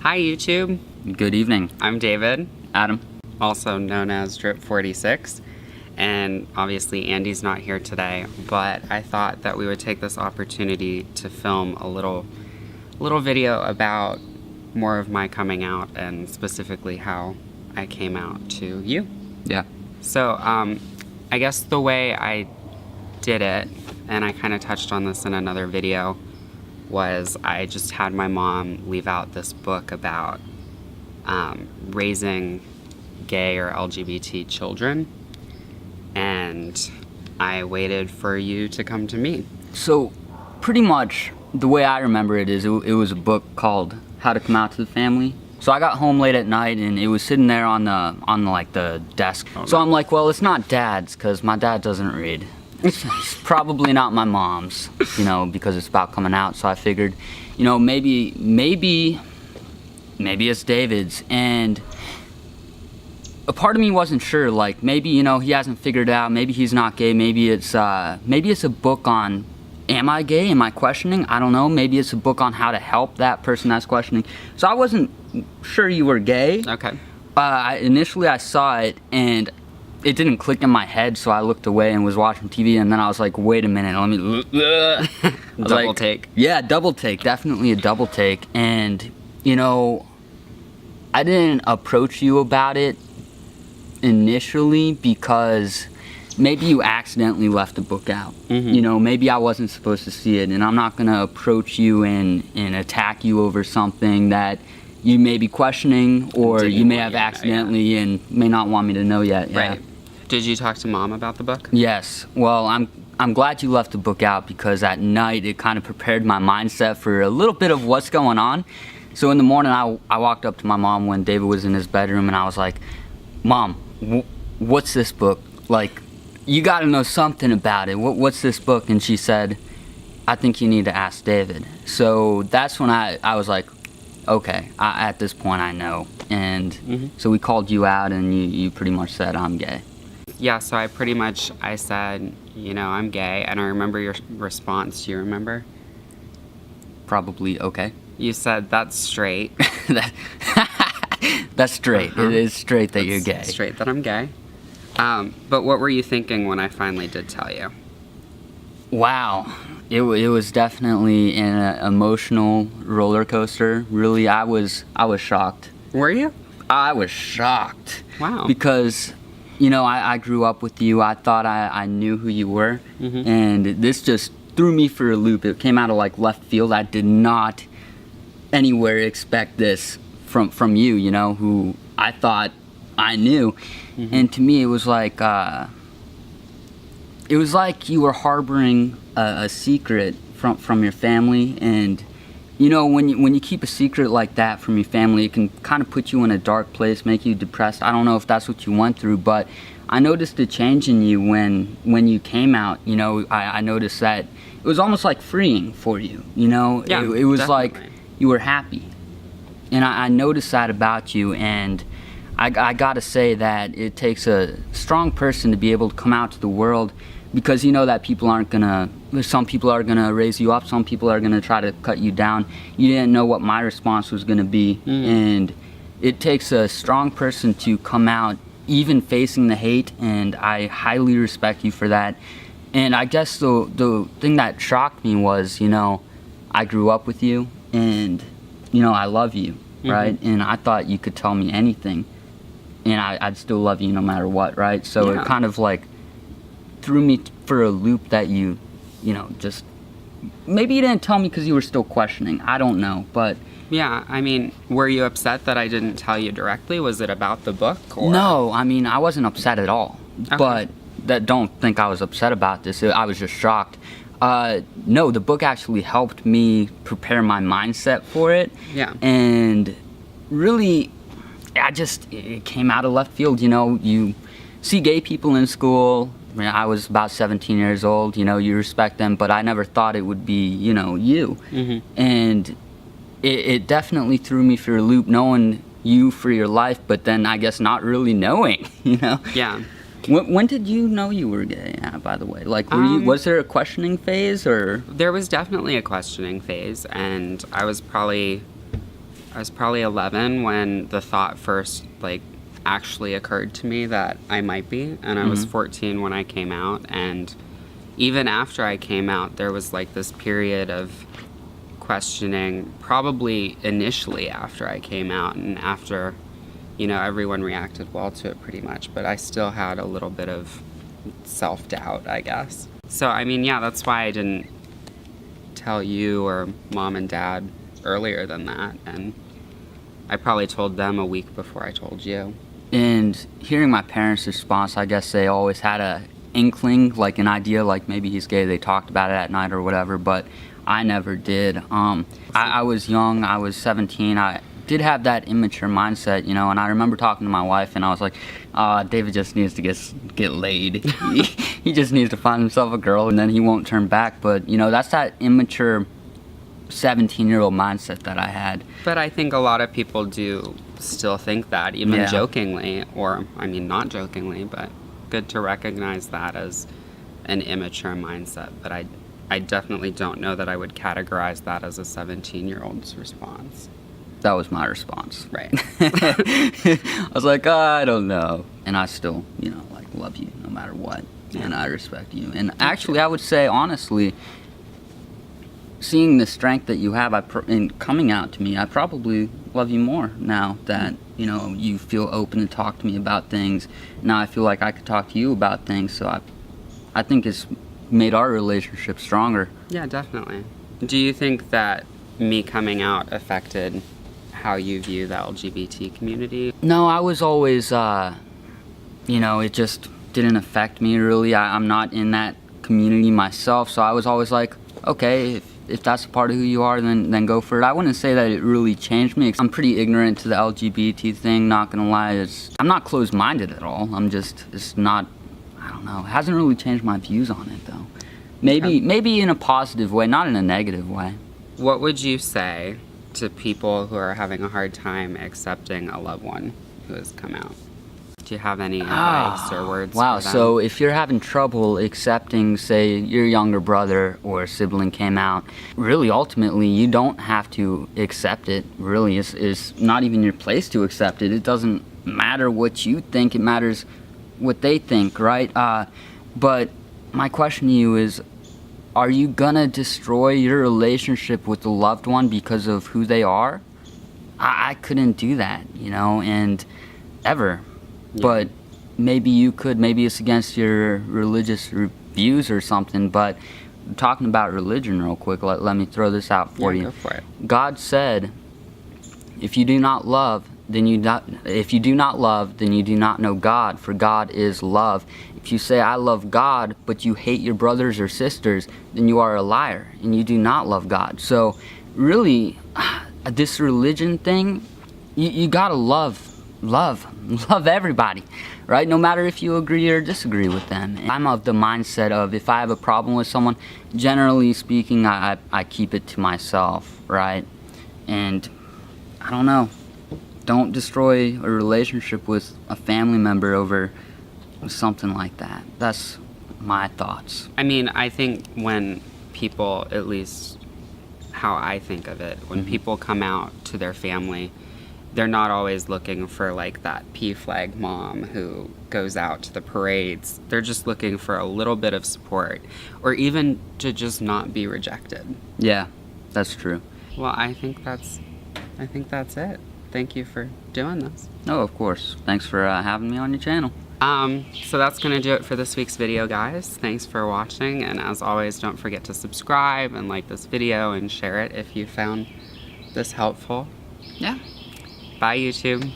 Hi YouTube, Good evening. I'm David, Adam. also known as Drip46, and obviously Andy's not here today, but I thought that we would take this opportunity to film a little video about more of my coming out and specifically how I came out to you. Yeah. So I guess the way I did it, and I kind of touched on this in another video, was I just had my mom leave out this book about raising gay or LGBT children, and I waited for you to come to me. So, pretty much the way I remember it is it was a book called How to Come Out to the Family. So I got home late at night and it was sitting there on the desk. Oh, so no. I'm like, well, it's not Dad's because my dad doesn't read. It's probably not my mom's, because it's about coming out. So I figured, maybe it's David's. And a part of me wasn't sure. Like maybe he hasn't figured it out. Maybe he's not gay. Maybe it's a book on, am I gay? Am I questioning? I don't know. Maybe it's a book on how to help that person that's questioning. So I wasn't sure you were gay. Okay. Initially I saw it and it didn't click in my head, so I looked away and was watching TV, and then I was like, wait a minute, let me... Double take. Yeah, double take, definitely a double take. And, I didn't approach you about it initially because maybe you accidentally left the book out. Mm-hmm. Maybe I wasn't supposed to see it, and I'm not going to approach you and attack you over something that you may be questioning, or you may have accidentally and may not want me to know yet. Yeah. Right. Did you talk to Mom about the book? Yes. Well, I'm glad you left the book out because at night it kind of prepared my mindset for a little bit of what's going on. So in the morning I walked up to my mom when David was in his bedroom and I was like, Mom, what's this book? Like, you got to know something about it. What's this book? And she said, I think you need to ask David. So that's when I was like, okay, at this point I know. And so we called you out and you pretty much said I'm gay. Yeah, so I said, I'm gay, and I remember your response. Do you remember? Probably okay. You said, that's straight. That's straight. It is straight that you're gay. Straight that I'm gay. But what were you thinking when I finally did tell you? Wow. It was definitely an emotional roller coaster. Really, I was shocked. Were you? I was shocked. Wow. Because, I grew up with you. I thought I knew who you were. And this just threw me for a loop. It came out of like left field. I did not anywhere expect this from you, who I thought I knew. And to me, it was like you were harboring a secret from your family. And when you keep a secret like that from your family, it can kind of put you in a dark place, make you depressed. I don't know if that's what you went through, but I noticed a change in you when you came out. I noticed that it was almost like freeing for you. Yeah, it was definitely. like you were happy, and I noticed that about you. And I gotta say that it takes a strong person to be able to come out to the world, because that some people are gonna raise you up, some people are gonna try to cut you down. You didn't know what my response was gonna be, and it takes a strong person to come out, even facing the hate, and I highly respect you for that. And I guess the thing that shocked me was, I grew up with you, and I love you, right? And I thought you could tell me anything, and I'd still love you no matter what, right? So Yeah. it kind of like threw me for a loop that you just maybe you didn't tell me because you were still questioning. I don't know, but Yeah, were you upset that I didn't tell you directly? Was it about the book? Or? no, I wasn't upset at all. Okay. But don't think I was upset about this. I was just shocked. No, the book actually helped me prepare my mindset for it. Yeah. And really, it came out of left field. You see gay people in school. I was about 17 years old. You respect them, but I never thought it would be, you. And it definitely threw me for a loop, knowing you for your life, but then I guess not really knowing, Yeah. When did you know you were gay, by the way? Like, was there a questioning phase, or? There was definitely a questioning phase, and I was probably I was probably 11 when the thought first, like, actually occurred to me that I might be, and I was 14 when I came out, and even after I came out, there was, like, this period of questioning, probably initially after I came out, and after, you know, everyone reacted well to it pretty much, but I still had a little bit of self-doubt, I guess. So, I mean, yeah, that's why I didn't tell you or mom and dad earlier than that, and I probably told them a week before I told you. And hearing my parents' response, I guess they always had a inkling, like an idea, like maybe he's gay, they talked about it at night or whatever, but I never did. I was young, I was 17, I did have that immature mindset, you know, and I remember talking to my wife and I was like, David just needs to get laid. He just needs to find himself a girl and then he won't turn back. But, you know, that's that immature 17-year-old mindset that I had. But I think a lot of people do still think that, even jokingly, or, I mean, not jokingly, but good to recognize that as an immature mindset. But I definitely don't know that I would categorize that as a 17-year-old's response. That was my response. Right. I was like, I don't know. And I still, you know, like, love you no matter what. Yeah. And I respect you. And actually, I would say, honestly, seeing the strength that you have in coming out to me, I probably love you more now that, you know, you feel open to talk to me about things. Now I feel like I could talk to you about things, so I think it's made our relationship stronger. Yeah, definitely. Do you think that me coming out affected how you view the LGBT community? No, I was always, you know, it just didn't affect me really. I'm not in that community myself, so I was always like, okay, if that's a part of who you are, then go for it. I wouldn't say that it really changed me. I'm pretty ignorant to the LGBT thing, not gonna lie. I'm not closed-minded at all. It's not, I don't know, it hasn't really changed my views on it though. Maybe in a positive way, not in a negative way. What would you say to people who are having a hard time accepting a loved one who has come out? Do you have any advice or words Wow, for them? So if you're having trouble accepting, say, your younger brother or sibling came out, really, ultimately, you don't have to accept it. Really, it's not even your place to accept it. It doesn't matter what you think. It matters what they think, right? But my question to you is, are you gonna destroy your relationship with the loved one because of who they are? I couldn't do that, you know, and ever. Yeah. But maybe you could. Maybe it's against your religious views or something. But talking about religion real quick, let me throw this out for you. Go for it. God said, if you do not love, then you do not know God, for God is love. If you say, I love God, but you hate your brothers or sisters, then you are a liar, and you do not love God. So, really, this religion thing, you gotta love everybody, right? No matter if you agree or disagree with them. I'm of the mindset of, if I have a problem with someone, generally speaking, I keep it to myself, right? And I don't know. Don't destroy a relationship with a family member over something like that. That's my thoughts. I mean, I think when people, at least how I think of it, when people come out to their family, they're not always looking for like that P-flag mom who goes out to the parades. They're just looking for a little bit of support, or even to just not be rejected. Yeah, that's true. Well, I think that's it. Thank you for doing this. Oh, of course. Thanks for having me on your channel. So that's gonna do it for this week's video, guys. Thanks for watching, and as always, don't forget to subscribe and like this video and share it if you found this helpful. Yeah. Bye, YouTube.